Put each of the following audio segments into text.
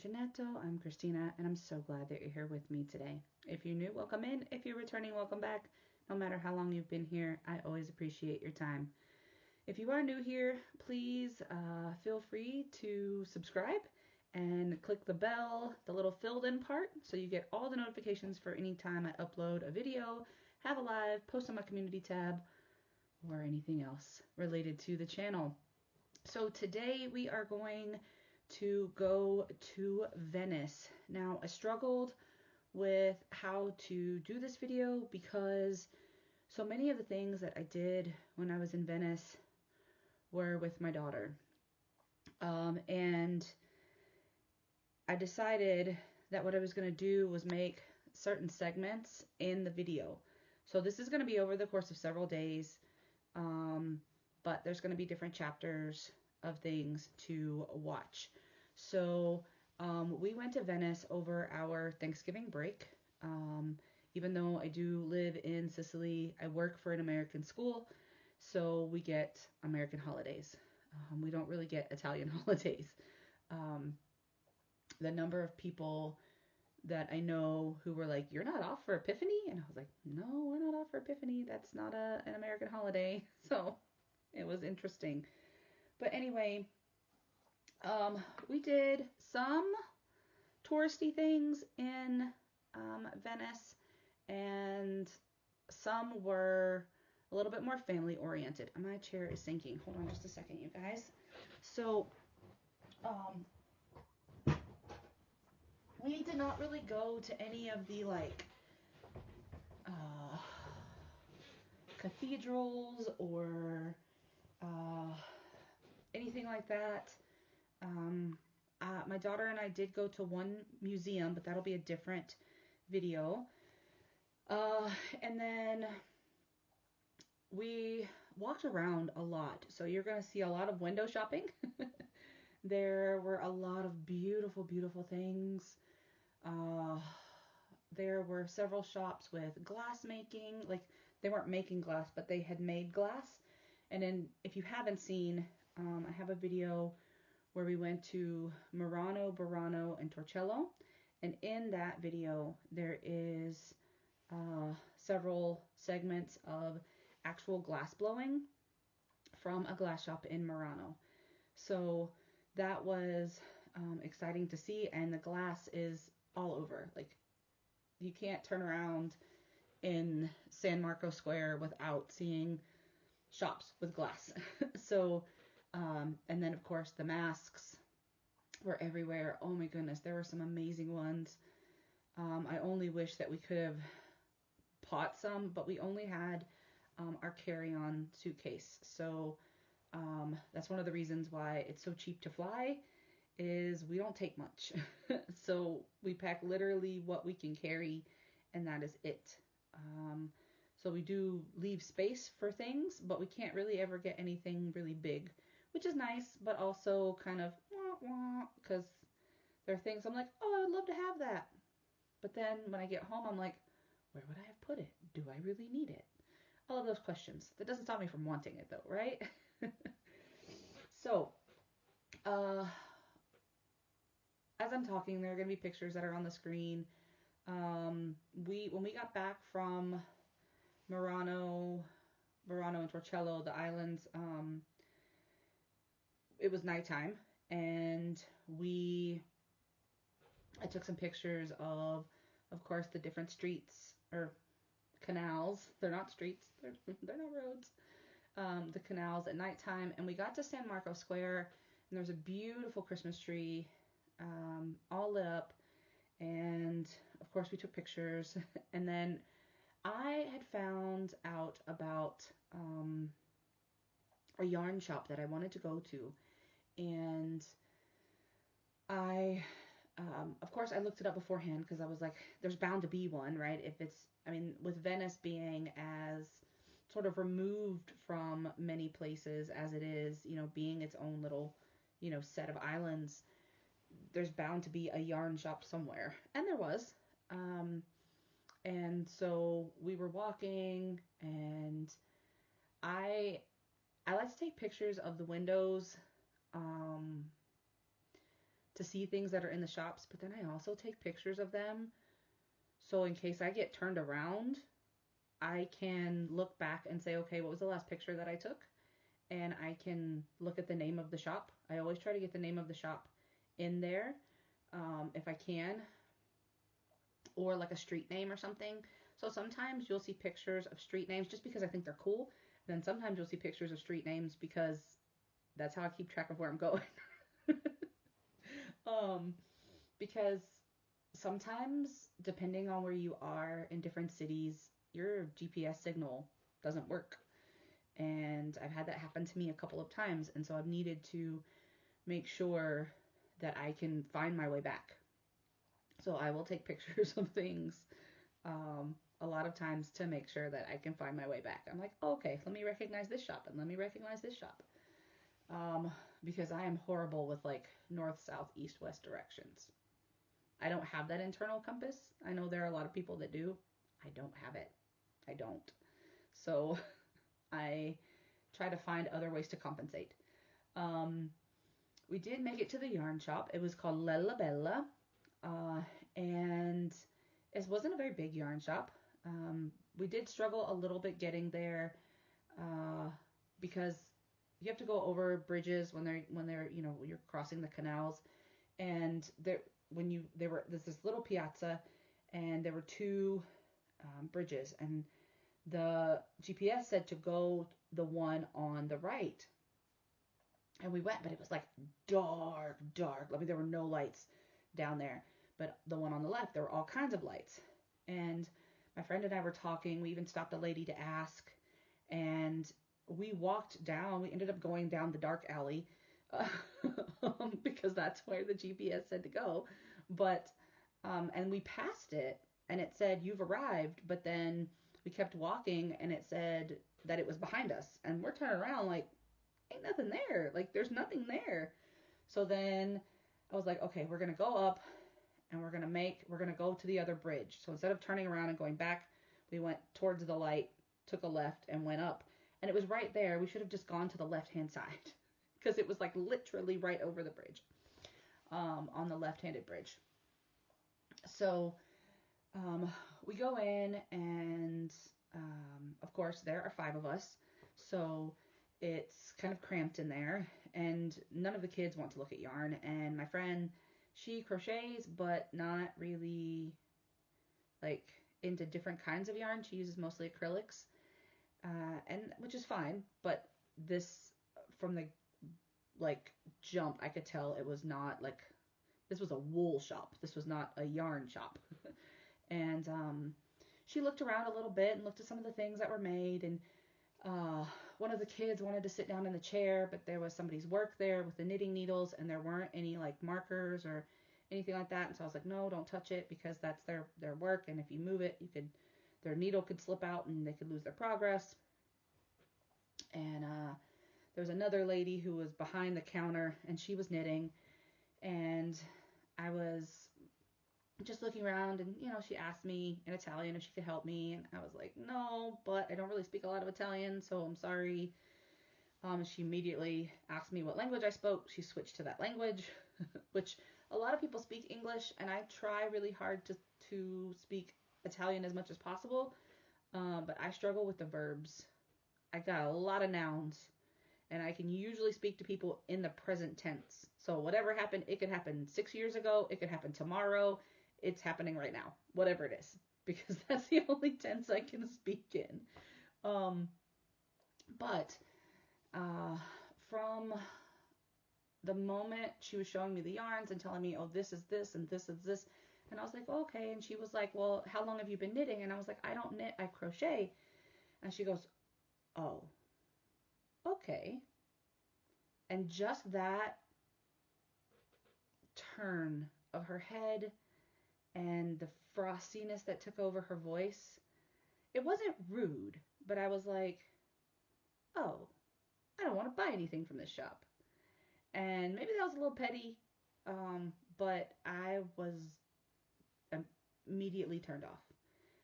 Jeanetto. I'm Christina, and I'm so glad that you're here with me today. If you're new, welcome in. If you're returning, welcome back. No matter how long you've been here, I always appreciate your time. If you are new here, please feel free to subscribe and click the bell, the little filled in part, so you get all the notifications for any time I upload a video, have a live, post on my community tab, or anything else related to the channel. So today we are going to go to Venice. Now, I struggled with how to do this video because so many of the things that I did when I was in Venice were with my daughter. And I decided that what I was going to do was make certain segments in the video. So this is going to be over the course of several days, but there's going to be different chapters of things to watch. So we went to Venice over our Thanksgiving break. Even though I do live in Sicily, I work for an American school, so we get American holidays. We don't really get Italian holidays. The number of people that I know who were like, "You're not off for Epiphany?" And I was like, "No, we're not off for Epiphany. That's not an American holiday." So it was interesting. But anyway, we did some touristy things in Venice, and some were a little bit more family oriented. My chair is sinking. Hold on just a second, you guys. So, we did not really go to any of the cathedrals or anything like that. My daughter and I did go to one museum, but that'll be a different video. And then we walked around a lot. So you're going to see a lot of window shopping. There were a lot of beautiful, beautiful things. There were several shops with glass making. Like, they weren't making glass, but they had made glass. And then, if you haven't seen, I have a video where we went to Murano, Burano, and Torcello. And in that video, there is several segments of actual glass blowing from a glass shop in Murano. So that was exciting to see, and the glass is all over. Like, you can't turn around in San Marco Square without seeing shops with glass. So, and then of course the masks were everywhere. Oh my goodness, there were some amazing ones. I only wish that we could have bought some, but we only had our carry-on suitcase. So that's one of the reasons why it's so cheap to fly, is we don't take much. So we pack literally what we can carry, and that is it. So we do leave space for things, but we can't really ever get anything really big, which is nice, but also kind of wah, because there are things I'm like, oh, I would love to have that. But then when I get home, I'm like, where would I have put it? Do I really need it? All of those questions. That doesn't stop me from wanting it though, right? So, as I'm talking, there are going to be pictures that are on the screen. When we got back from Burano and Torcello, the islands, it was nighttime, and I took some pictures of course, the different streets or canals. They're not streets. They're not roads. The canals at nighttime, and we got to San Marco Square, and there was a beautiful Christmas tree, all lit up, and of course we took pictures. And then I had found out about a yarn shop that I wanted to go to, and of course I looked it up beforehand because I was like, there's bound to be one, right? With Venice being as sort of removed from many places as it is, being its own little, set of islands, there's bound to be a yarn shop somewhere. And there was. And so we were walking, and I like to take pictures of the windows to see things that are in the shops, but then I also take pictures of them. So in case I get turned around, I can look back and say, okay, what was the last picture that I took? And I can look at the name of the shop. I always try to get the name of the shop in there, if I can, or like a street name or something. So sometimes you'll see pictures of street names just because I think they're cool. And then sometimes you'll see pictures of street names because that's how I keep track of where I'm going. Because sometimes, depending on where you are in different cities, your GPS signal doesn't work. And I've had that happen to me a couple of times. And so I've needed to make sure that I can find my way back. So I will take pictures of things a lot of times to make sure that I can find my way back. I'm like, oh, okay, let me recognize this shop and let me recognize this shop. Because I am horrible with like north, south, east, west directions. I don't have that internal compass. I know there are a lot of people that do. I don't have it. I don't. So I try to find other ways to compensate. We did make it to the yarn shop. It was called Lellabella. And it wasn't a very big yarn shop. We did struggle a little bit getting there because you have to go over bridges when they're you're crossing the canals, and there's this little piazza, and there were two bridges, and the GPS said to go the one on the right, and we went, but it was like dark. I mean, there were no lights down there, but the one on the left, there were all kinds of lights. And my friend and I were talking. We even stopped a lady to ask, and we walked down. We ended up going down the dark alley because that's where the GPS said to go. But and we passed it, and it said you've arrived. But then we kept walking, and it said that it was behind us, and we're turning around like ain't nothing there. Like there's nothing there. So then I was like, okay, we're gonna go up, and we're gonna go to the other bridge. So instead of turning around and going back, we went towards the light, took a left, and went up. And it was right there. We should have just gone to the left-hand side because it was like literally right over the bridge, on the left-handed bridge. So we go in, and of course there are 5 of us, so it's kind of cramped in there, and none of the kids want to look at yarn. And my friend, she crochets, but not really like into different kinds of yarn. She uses mostly acrylics, and which is fine. But this, from the like jump, I could tell it was not like, this was a wool shop. This was not a yarn shop. And she looked around a little bit and looked at some of the things that were made, and one of the kids wanted to sit down in the chair, but there was somebody's work there with the knitting needles, and there weren't any like markers or anything like that. And so I was like, no, don't touch it, because that's their work, and if you move it, their needle could slip out and they could lose their progress. And there was another lady who was behind the counter, and she was knitting, and I was just looking around, and she asked me in Italian if she could help me, and I was like, no, but I don't really speak a lot of Italian, so I'm sorry. She immediately asked me what language I spoke. She switched to that language, which a lot of people speak English, and I try really hard to speak Italian as much as possible, but I struggle with the verbs. I got a lot of nouns, and I can usually speak to people in the present tense. So whatever happened, it could happen 6 years ago, it could happen tomorrow, it's happening right now, whatever it is, because that's the only tense I can speak in. But from the moment she was showing me the yarns and telling me, oh, this is this and this is this, and I was like, oh, okay. And she was like, well, how long have you been knitting? And I was like, I don't knit, I crochet. And she goes, oh, okay. And just that turn of her head and the frostiness that took over her voice, it wasn't rude, but I was like, oh, I don't want to buy anything from this shop. And maybe that was a little petty, but I was immediately turned off.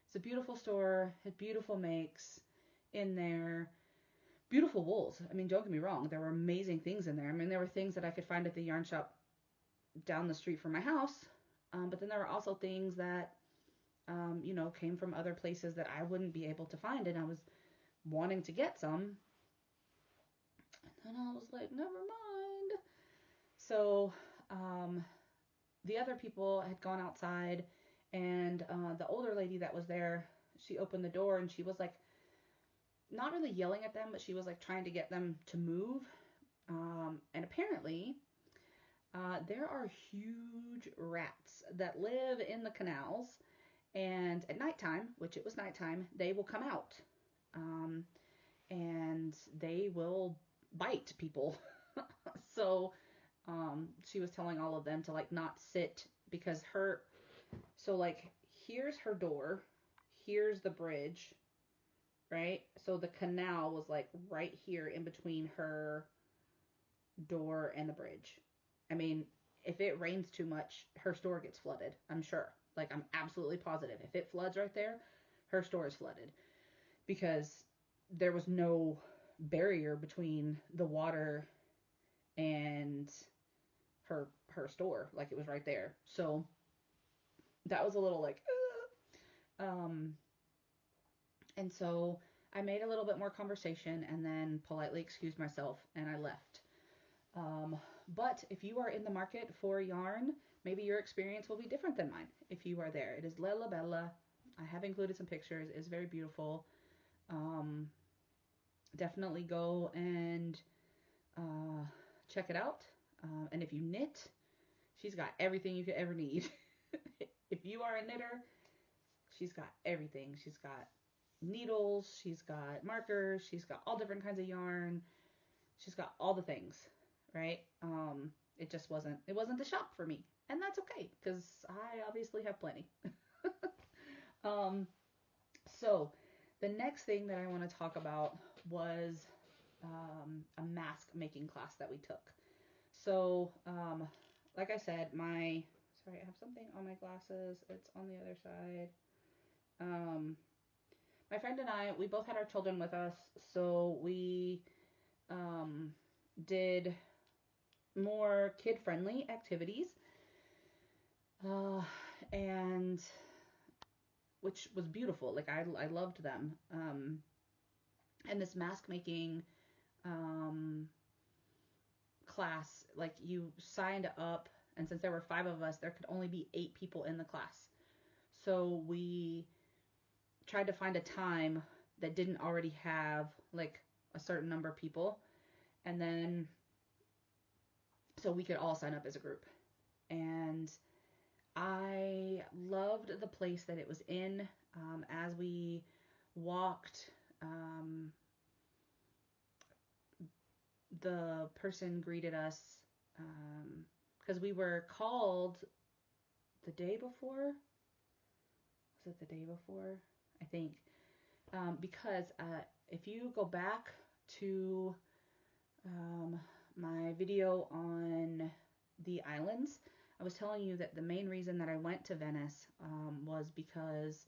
It's a beautiful store, had beautiful makes in there, beautiful wools. I mean, don't get me wrong, there were amazing things in there. I mean, there were things that I could find at the yarn shop down the street from my house. But then there were also things that, came from other places that I wouldn't be able to find. And I was wanting to get some. And then I was like, never mind. So the other people had gone outside, and the older lady that was there, she opened the door and she was like, not really yelling at them, but she was like trying to get them to move. And apparently, there are huge rats that live in the canals, and at nighttime, which it was nighttime, they will come out, and they will bite people. So she was telling all of them to like not sit, because so like here's her door, here's the bridge, right? So the canal was like right here in between her door and the bridge. I mean, if it rains too much, her store gets flooded, I'm sure. Like, I'm absolutely positive. If it floods right there, her store is flooded, because there was no barrier between the water and her store. Like, it was right there. So that was a little like, and so I made a little bit more conversation and then politely excused myself and I left. But if you are in the market for yarn, maybe your experience will be different than mine if you are there. It is Lellabella. I have included some pictures. It's very beautiful. Definitely go and check it out. And if you knit, she's got everything you could ever need. If you are a knitter, she's got everything. She's got needles, she's got markers, she's got all different kinds of yarn. She's got all the things, right? It just wasn't the shop for me. And that's okay, because I obviously have plenty. So the next thing that I want to talk about was a mask making class that we took. So, like I said, sorry, I have something on my glasses. It's on the other side. My friend and I, we both had our children with us, so we did more kid-friendly activities, and which was beautiful. Like, I loved them. And this mask making class, like, you signed up, and since there were 5 of us, there could only be 8 people in the class. So we tried to find a time that didn't already have like a certain number of people, and then so we could all sign up as a group. And I loved the place that it was in. As we walked, the person greeted us, because we were called the day before. Was it the day before? I think. Because if you go back to my video on the islands, I was telling you that the main reason that I went to Venice was because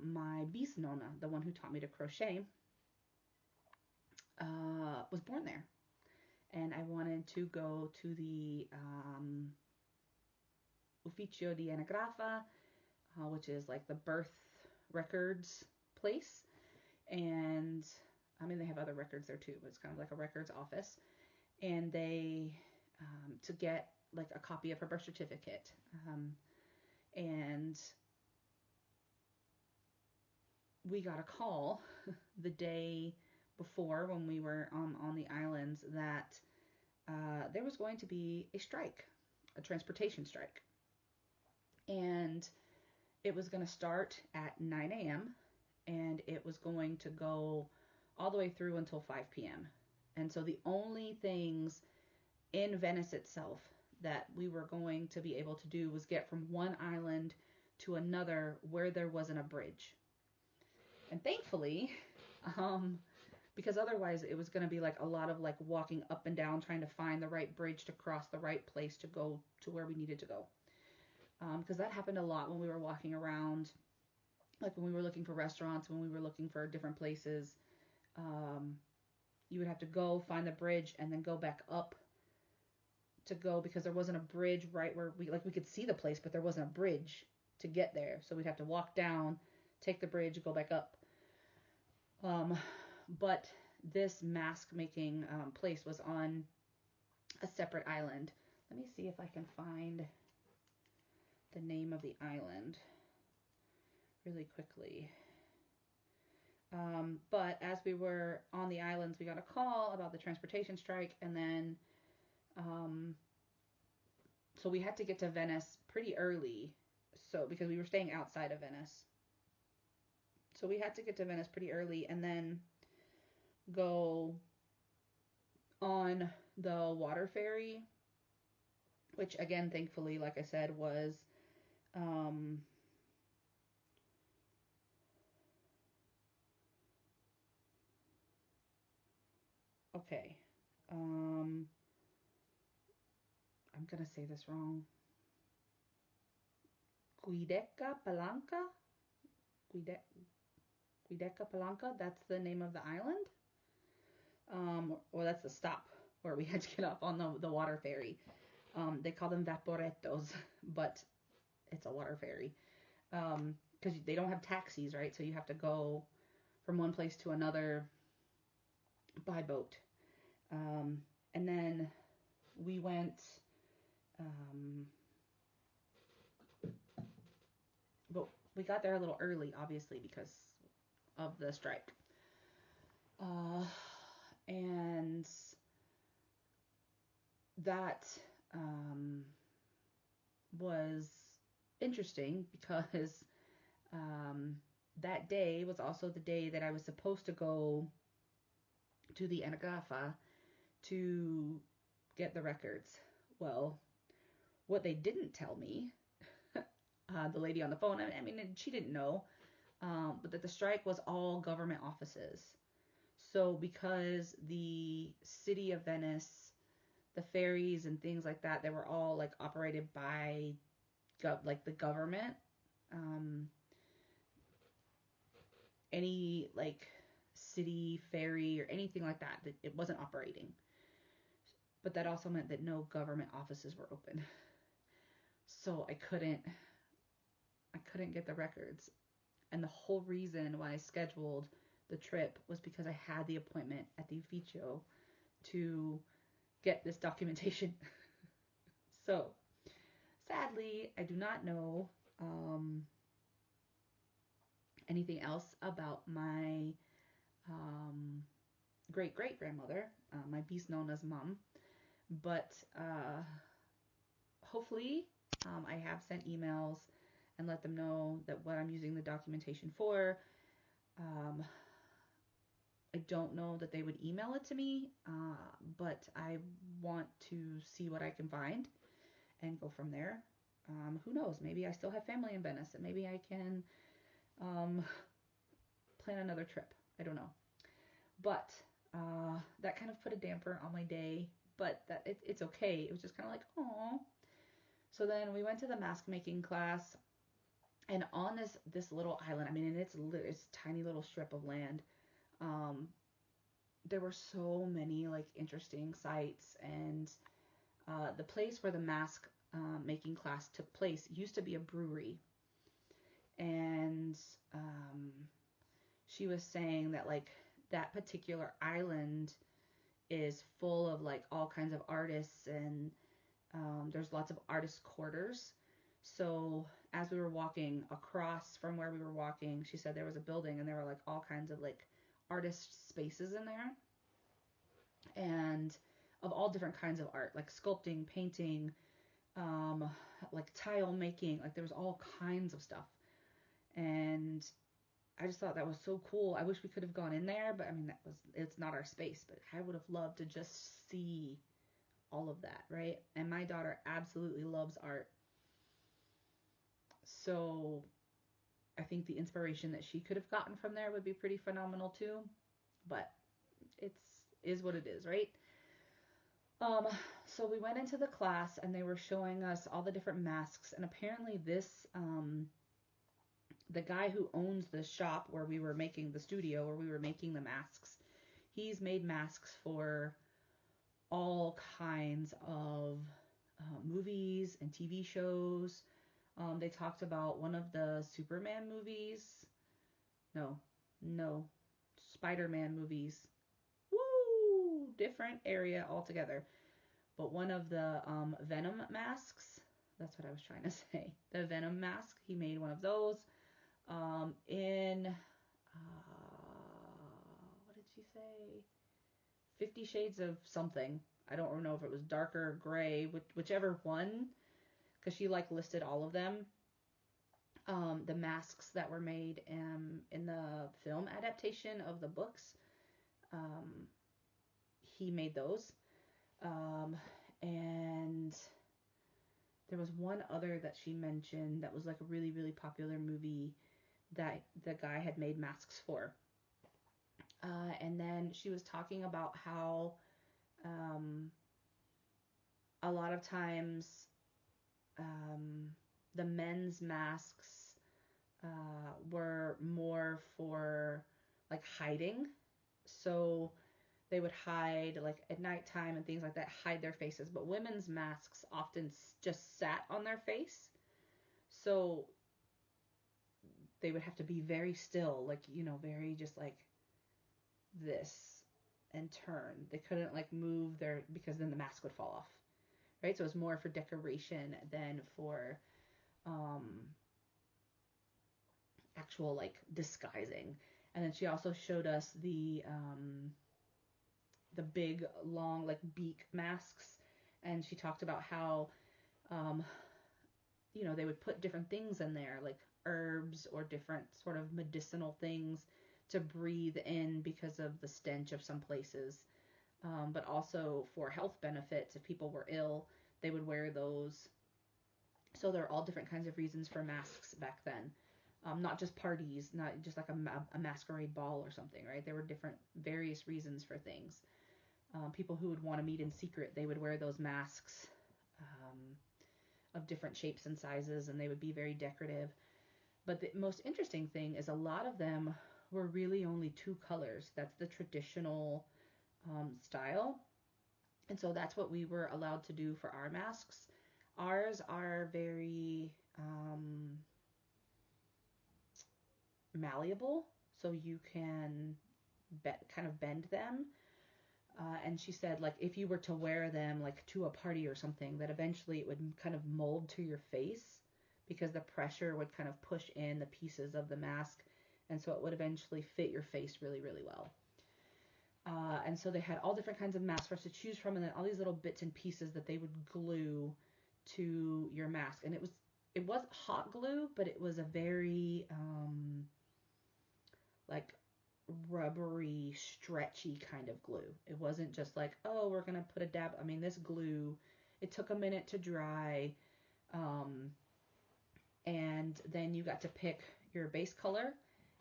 my bisnonna, the one who taught me to crochet, was born there. And I wanted to go to the Ufficio di Anagrafa, which is like the birth records place. And I mean, they have other records there too, but it's kind of like a records office. And they, to get like a copy of her birth certificate. And we got a call the day before when we were on the islands that there was going to be a strike, a transportation strike. And it was going to start at 9 a.m. and it was going to go all the way through until 5 p.m. And so the only things in Venice itself that we were going to be able to do was get from one island to another where there wasn't a bridge. And thankfully, because otherwise it was going to be like a lot of like walking up and down trying to find the right bridge to cross the right place to go to where we needed to go. Because that happened a lot when we were walking around, like when we were looking for restaurants, when we were looking for different places. You would have to go find the bridge and then go back up to go because there wasn't a bridge right where we could see the place, but there wasn't a bridge to get there. So we'd have to walk down, take the bridge, go back up. But this mask making place was on a separate island. Let me see if I can find the name of the island really quickly. But as we were on the islands, we got a call about the transportation strike, and then so we had to get to Venice pretty early, so because we were staying outside of Venice. So we had to get to Venice pretty early and then go on the water ferry, which again, thankfully, like I said, was okay. I'm gonna say this wrong. Giudecca Palanca? Giudecca Palanca, that's the name of the island. Or that's the stop where we had to get off on the water ferry. They call them vaporettos, but it's a water ferry. Because they don't have taxis, right? So you have to go from one place to another by boat. And then we went, but we got there a little early, obviously, because of the strike. And that was interesting because that day was also the day that I was supposed to go to the Anagafa to get the records. Well, what they didn't tell me, the lady on the phone, I mean, she didn't know, but that the strike was all government offices. So because the city of Venice, the ferries and things like that, they were all like operated by like the government. Any like city ferry or anything like that, it wasn't operating. But that also meant that no government offices were open. So I couldn't get the records. And the whole reason why I scheduled the trip was because I had the appointment at the ufficio to get this documentation. So sadly, I do not know anything else about my great-great-grandmother, my beast known as Mom. But hopefully I have sent emails and let them know that what I'm using the documentation for. I don't know that they would email it to me, but I want to see what I can find and go from there. Who knows? Maybe I still have family in Venice and maybe I can plan another trip. I don't know. But that kind of put a damper on my day, but it's okay. It was just kind of like, oh. So then we went to the mask making class, and on this little island, I mean, and it's a tiny little strip of land. There were so many like interesting sights, and the place where the mask making class took place used to be a brewery, and she was saying that like that particular island is full of like all kinds of artists, and there's lots of artist quarters. So as we were walking across from where we were walking, she said there was a building and there were like all kinds of like artist spaces in there, and of all different kinds of art, like sculpting, painting, like tile making, like there was all kinds of stuff. And I just thought that was so cool. I wish we could have gone in there, but I mean, it's not our space, but I would have loved to just see all of that, right? And my daughter absolutely loves art. So I think the inspiration that she could have gotten from there would be pretty phenomenal too. But is what it is, right? So we went into the class and they were showing us all the different masks, and apparently this the guy who owns the shop where we were making the studio, where we were making the masks, he's made masks for all kinds of movies and TV shows. They talked about one of the Superman movies. No, no, Spider-Man movies. Woo! Different area altogether. But one of the Venom masks, that's what I was trying to say. The Venom mask, he made one of those. In, what did she say? 50 Shades of something. I don't know if it was darker, gray, whichever one, because she like listed all of them. The masks that were made in the film adaptation of the books, he made those. And there was one other that she mentioned that was like a really, really popular movie that the guy had made masks for. And then she was talking about how a lot of times the men's masks were more for like hiding. So they would hide like at nighttime and things like that, hide their faces. But women's masks often just sat on their face. So they would have to be very still, like, you know, very just like this and turn. They couldn't like move their, because then the mask would fall off. Right? So it was more for decoration than for actual like disguising. And then she also showed us the big long like beak masks, and she talked about how you know, they would put different things in there, like herbs or different sort of medicinal things to breathe in because of the stench of some places. But also for health benefits, if people were ill, they would wear those. So there are all different kinds of reasons for masks back then. Not just parties, not just like a masquerade ball or something, right? There were different, various reasons for things. People who would want to meet in secret, they would wear those masks of different shapes and sizes, and they would be very decorative. But the most interesting thing is a lot of them were really only two colors. That's the traditional style. And so that's what we were allowed to do for our masks. Ours are very malleable, so you can kind of bend them. And she said, like, if you were to wear them, like, to a party or something, that eventually it would kind of mold to your face because the pressure would kind of push in the pieces of the mask, and so it would eventually fit your face really, really well. And so they had all different kinds of masks for us to choose from, and then all these little bits and pieces that they would glue to your mask. And it was hot glue, but it was a very like rubbery, stretchy kind of glue. It wasn't just like, oh, we're gonna put a dab. I mean, this glue, it took a minute to dry, and then you got to pick your base color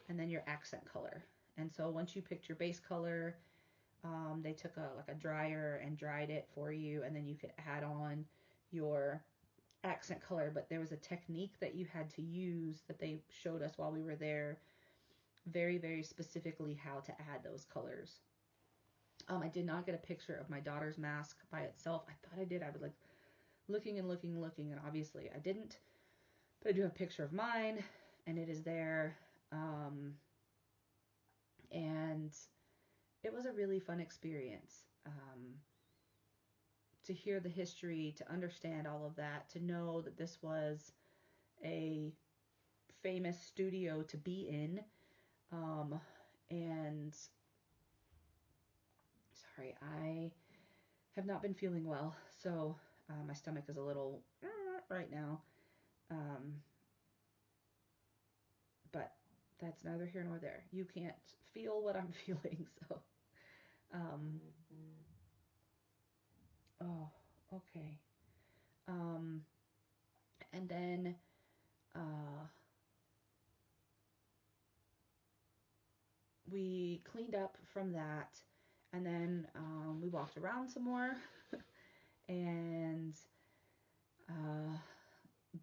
and then your accent color. And so once you picked your base color, they took a dryer and dried it for you, and then you could add on your accent color. But there was a technique that you had to use that they showed us while we were there, very, very specifically how to add those colors. I did not get a picture of my daughter's mask by itself. I thought I did. I was like looking, and obviously I didn't. But I do have a picture of mine, and it is there. And it was a really fun experience to hear the history, to understand all of that, to know that this was a famous studio to be in. And sorry, I have not been feeling well, so my stomach is a little right now. But that's neither here nor there. You can't feel what I'm feeling, so. Oh, okay. And then we cleaned up from that, and then we walked around some more, and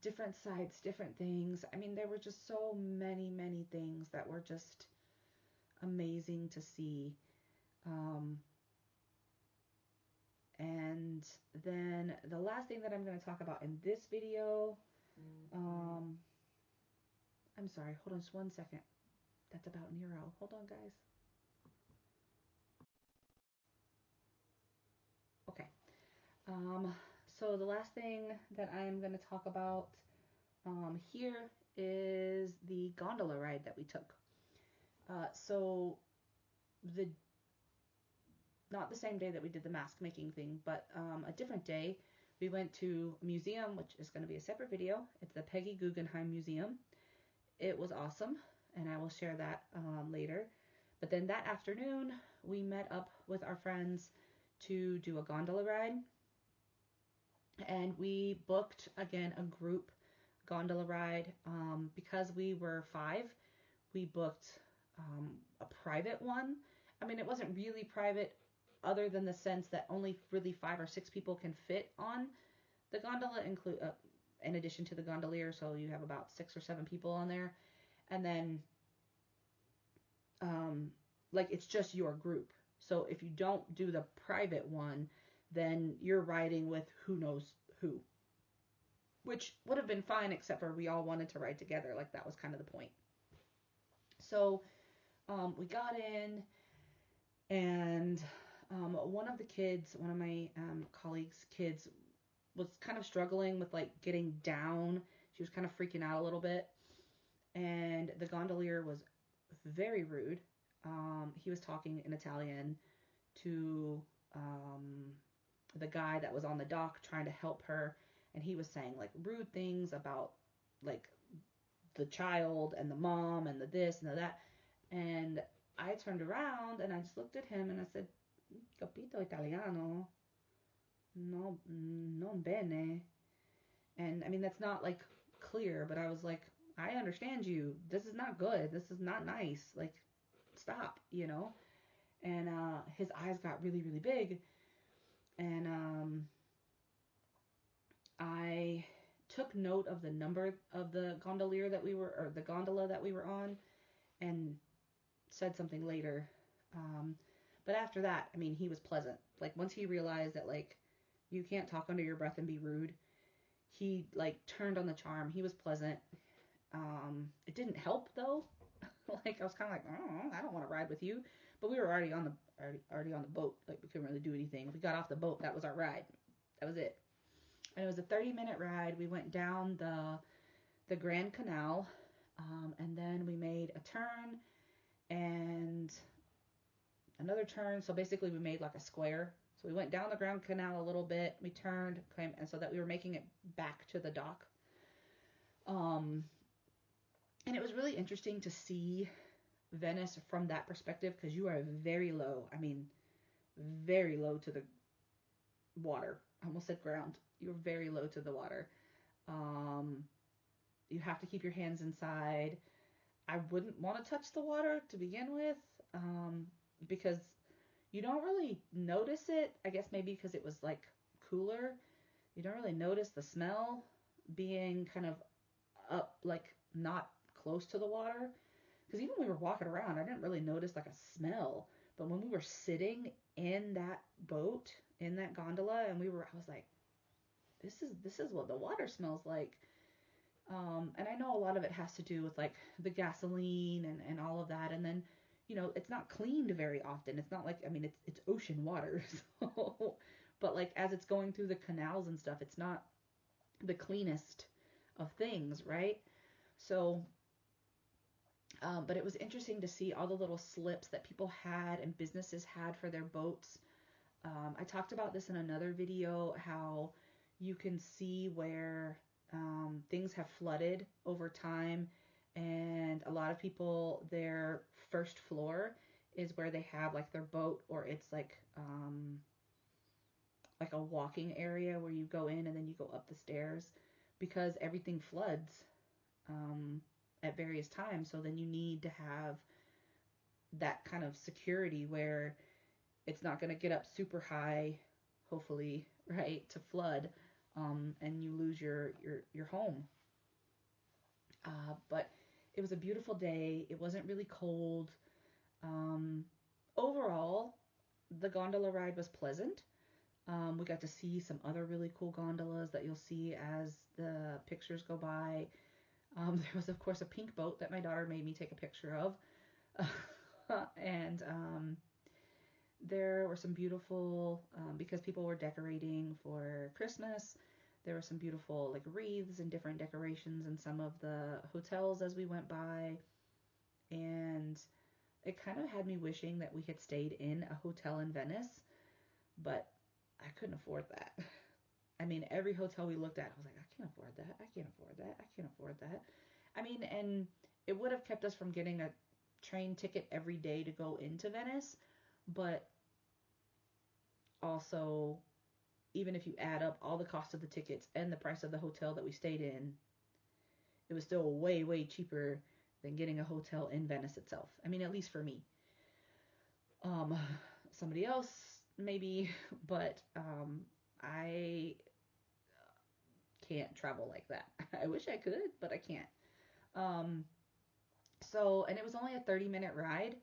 different sites, different things. I mean, there were just so many, many things that were just amazing to see. And then the last thing that I'm going to talk about in this video, I'm sorry, hold on just one second. That's about Nero. Hold on, guys. Okay. So the last thing that I'm going to talk about here is the gondola ride that we took. So not the same day that we did the mask making thing, but a different day, we went to a museum, which is going to be a separate video. It's the Peggy Guggenheim Museum. It was awesome, and I will share that later. But then that afternoon, we met up with our friends to do a gondola ride. And we booked, again, a group gondola ride. Because we were 5, we booked a private one. I mean, it wasn't really private other than the sense that only really 5 or 6 people can fit on the gondola, in addition to the gondolier. So you have about 6 or 7 people on there. And then, it's just your group. So if you don't do the private one, then you're riding with who knows who. Which would have been fine, except for we all wanted to ride together. Like, that was kind of the point. So we got in, and one of my colleagues' kids was kind of struggling with, like, getting down. She was kind of freaking out a little bit. And the gondolier was very rude. He was talking in Italian to the guy that was on the dock trying to help her, and he was saying, like, rude things about, like, the child and the mom and the this and the that. And I turned around and I just looked at him and I said, "Capito italiano? No, non bene." And I mean, that's not, like, clear, but I was like, I understand you. This is not good. This is not nice. Like, stop, you know? And his eyes got really, really big. And I took note of the number of the gondolier that we were, or the gondola that we were on, and said something later. But after that, I mean, he was pleasant. Like, once he realized that, like, you can't talk under your breath and be rude, he, like, turned on the charm. He was pleasant. It didn't help, though. Like, I was kind of like, oh, I don't want to ride with you. But we were already on the boat. Like, we couldn't really do anything. If we got off the boat, that was our ride. That was it. And it was a 30-minute ride. We went down the Grand Canal, and then we made a turn and another turn. So basically, we made like a square. So we went down the Grand Canal a little bit. We turned, and so that we were making it back to the dock. And it was really interesting to see Venice from that perspective, because you are very low. I mean, very low to the water. I almost said ground. You're very low to the water. You have to keep your hands inside. I wouldn't want to touch the water to begin with, because you don't really notice it. I guess maybe because it was, like, cooler. You don't really notice the smell being kind of up, like, not close to the water. Because even when we were walking around, I didn't really notice, like, a smell. But when we were sitting in that boat, in that gondola, and I was like, this is what the water smells like. And I know a lot of it has to do with, like, the gasoline and all of that. And then, you know, it's not cleaned very often. It's not like, I mean, it's ocean water. So, but, like, as it's going through the canals and stuff, it's not the cleanest of things, right? So, but it was interesting to see all the little slips that people had and businesses had for their boats. I talked about this in another video, how you can see where things have flooded over time, and a lot of people, their first floor is where they have, like, their boat, or it's like a walking area where you go in and then you go up the stairs, because everything floods at various times. So then you need to have that kind of security where it's not going to get up super high, hopefully, right, to flood, and you lose your home. But it was a beautiful day. It wasn't really cold. Overall, the gondola ride was pleasant. We got to see some other really cool gondolas that you'll see as the pictures go by. There was, of course, a pink boat that my daughter made me take a picture of. And there were some beautiful, because people were decorating for Christmas, there were some beautiful like wreaths and different decorations in some of the hotels as we went by. And it kind of had me wishing that we had stayed in a hotel in Venice, but I couldn't afford that. I mean, every hotel we looked at, I was like, I can't afford that. I can't afford that. I can't afford that. I mean, and it would have kept us from getting a train ticket every day to go into Venice, but also, even if you add up all the cost of the tickets and the price of the hotel that we stayed in, it was still way, way cheaper than getting a hotel in Venice itself. I mean, at least for me. Um, Somebody else maybe, but I can't travel like that. I wish I could, but I can't. Um, and it was only a 30-minute ride,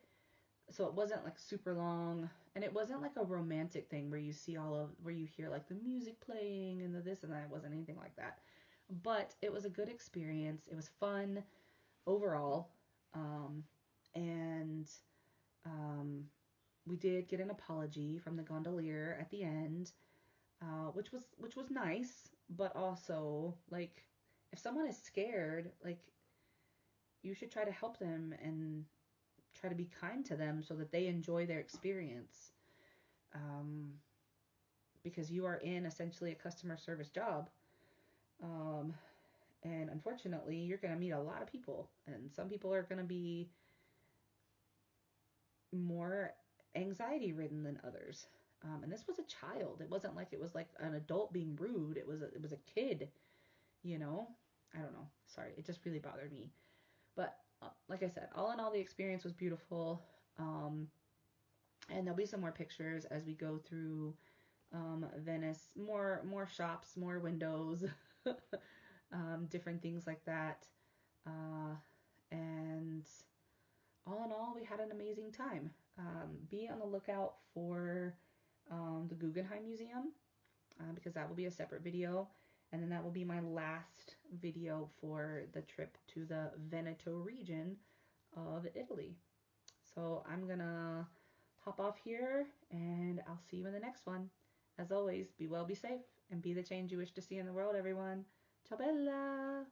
so it wasn't like super long, and it wasn't like a romantic thing where you see where you hear like the music playing and the this and that. It wasn't anything like that. But it was a good experience. It was fun overall. Um, and um, we did get an apology from the gondolier at the end, which was nice, but also like if someone is scared, like you should try to help them and try to be kind to them so that they enjoy their experience. Um, because you are in essentially a customer service job. Um, and unfortunately, you're going to meet a lot of people, and some people are going to be more anxiety ridden than others. And this was a child. It wasn't like it was like an adult being rude. It was a kid, you know. I don't know. Sorry, it just really bothered me. But like I said, all in all, the experience was beautiful. Um, and there'll be some more pictures as we go through Venice. More shops, more windows, different things like that. And all in all, we had an amazing time. Be on the lookout for the Guggenheim Museum, because that will be a separate video. And then that will be my last video for the trip to the Veneto region of Italy. So I'm going to hop off here, and I'll see you in the next one. As always, be well, be safe, and be the change you wish to see in the world, everyone. Ciao bella!